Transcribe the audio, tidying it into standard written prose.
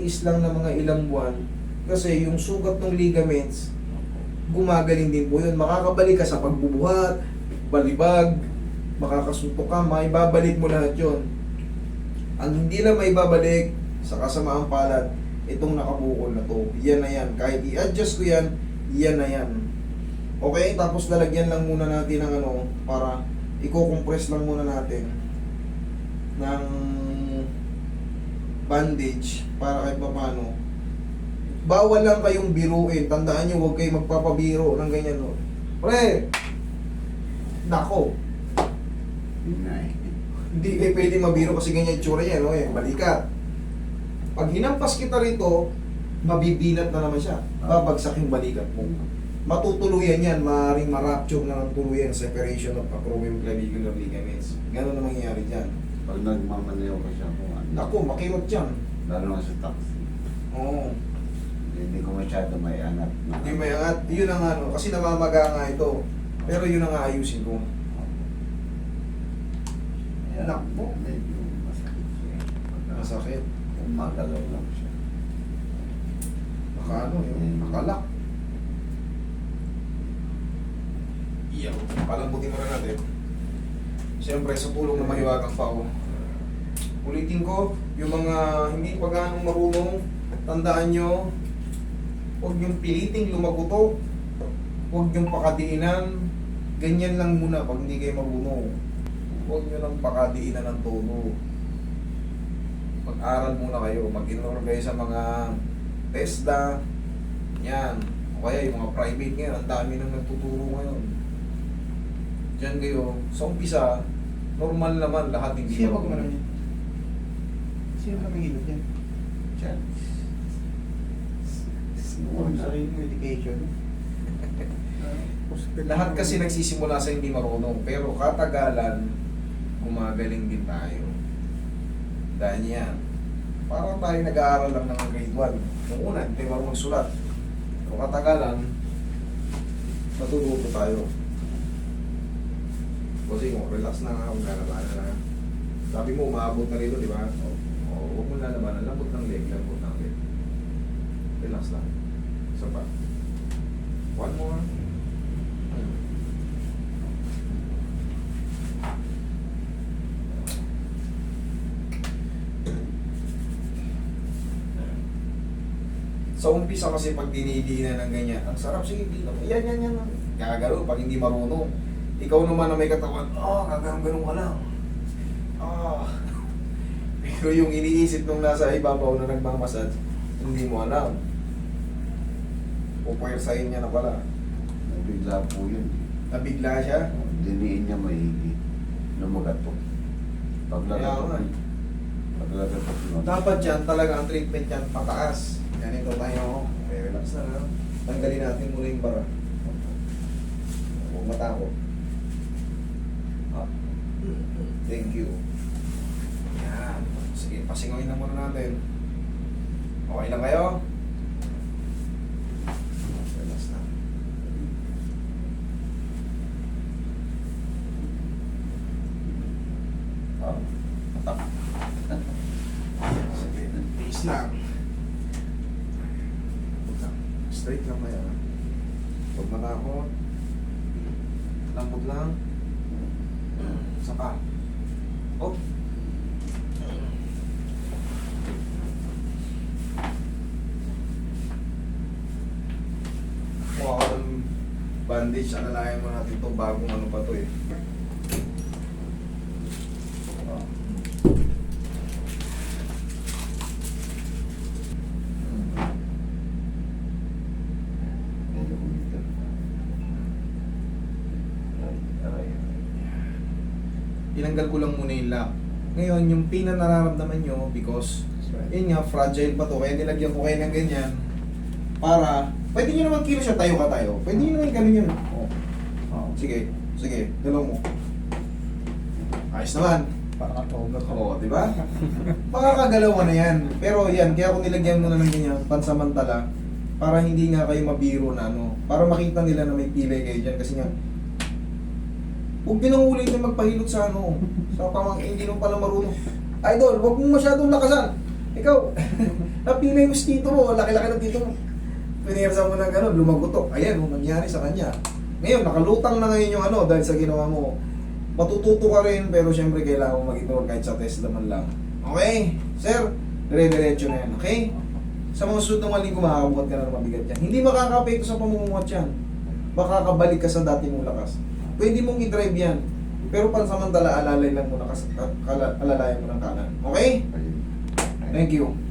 tiis lang ng mga ilang buwan kasi yung sugat ng ligaments, gumagaling din po yun. Makakabalik ka sa pagbubuhat, balibag, makakasuntok ka, maibabalik mo lahat yun. Ang hindi lang maibabalik sa kasamaang palad, itong nakabukol na to. Yan na yan. Kahit i-adjust ko yan, yan na yan. Okay, tapos lalagyan lang muna natin ng ano, para i-compress lang muna natin ng bandage para kahit paano. Bawal lang kayong biruin. Tandaan nyo, huwag kayong magpapabiro ng ganyan. No? Pre! Nako! Hindi kayo pwede mabiro kasi ganyan yung tsura niya, no? Eh, balikat. Pag hinampas kita rito, mabibinat na naman siya. Babagsak yung balikat mo. Matutuluyan yan, maaaring marapture na ng tuluyan, separation of acromioclavicular ligaments. Ganun na mangyayari dyan. Pag nagmamaneho ka siya kung ano. Naku, makirot yan. Lalo na sa taxi. Oo. Hindi ko masyado may angat. Hindi may angat. Yun ang ano, kasi namamaga nga ito. Pero yun ang aayusin ko. Ayan, Nakpo. medyo masakit siya. Masakit. Kung magalaw lang siya. Baka ano, yung nakalak. Iyaw. Palambutin mo na natin. Siyempre, sa tulong ng mahiwagang pao. Ulitin ko, yung mga hindi pa ganong marunong, tandaan nyo, huwag yung piliting lumagutok, huwag yung pakadiinan, ganyan lang muna pag hindi kayo marunong. Huwag nyo nang pakadiinan ng tono. Mag-aral muna kayo, mag-enroll kayo sa mga TESDA, yan. O kaya yung mga private ngayon, ang dami nang nagtuturo ngayon. Diyan kayo, sa umpisa, normal naman lahat hindi Sino ba marunong. gumano niya? Sino ba mahilot yan? Diyan. Sa yung medication. Lahat kasi nagsisimula sa hindi marunong, pero katagalan, gumagaling din tayo. Dahil yan, parang tayo nag-aaral lang ng grade 1. Nung una, hindi tayo marunong sulat. Pero katagalan, natututo tayo. Kasi kung relax na nga, kung lalabanan na. Sabi mo, umaabot na rito, di ba? O, huwag mo lalabanan. Lambot ng leg, lambot ng leg. Relax lang. Isa pa. One more. Sa umpisa kasi pag dinidinan ng ganyan, ang sarap, sige, di lang. Yan. Gagalaw pag hindi marunong. Ikaw naman na may katawan, gaganong ka lang. Pero yung iniisip nung nasa ibabaw na nagmamasad, hindi mo alam. Pupwersahin niya na pala. Nabigla po yun. Nabigla siya. Diniin niya maigi. Lumagatok. Paglagatok. Kaya nga. Paglagatok nun. Dapat yan, talaga ang treatment yan, pataas. Ganito tayo, okay, relax na. Tanggalin natin muna yung bara. Huwag matakot. Thank you. Yan. Sige, pasingawin na muna natin. Okay lang kayo? Relax na. Atak. Sige, peace lang. Straight lang kayo. Huwag matakot. Lambot lang. Saka. Oh. Mukha ko ng bandage. Alalayan mo natin itong bagong ano pa to eh. Tinanggal ko lang muna yung lock. Ngayon, yung pain na nararamdaman nyo, because, yun nga, fragile pa to, kaya nilagyan ko kayo ng ganyan, para, pwede nyo naman kilo siya, tayo ka tayo. Pwede nyo naman ganun yun. Sige, dalaw mo. Ayos naman. Pakatoga ko. Oo, di ba? Makakagalaw ka na yan. Pero yan, kaya kung nilagyan mo na ng ganyan, pansamantala, para hindi nga kayo mabiro na ano, para makita nila na may pilay kayo dyan, kasi nga, huwag din ang ulit yung magpahilot sa ano, sa pamang hindi mo pala marunong. Idol, huwag mong masyadong lakasan. Ikaw, napilay mo si tito mo, laki-laki ng tito mo. Pinirsa mo ng gano'n, lumagutok. Ayan, nangyari sa kanya. Ngayon, nakalutang na ngayon yung ano dahil sa ginawa mo. Matututo ka rin, pero syempre kailangan mo mag-ignore kahit sa test naman lang. Okay? Sir, dire-diretso na yan, okay? Sa mga susunod na linggo, makakabuhat ka na ng mabigat yan. Hindi makaka-apekto sa pamumuhat yan. Makakabalik ka sa dati mong lakas. Pwede mong i-drive yan. Pero pansamantala, alalay lang muna, alalayan mo ng kanan. Okay? Ayun. Thank you.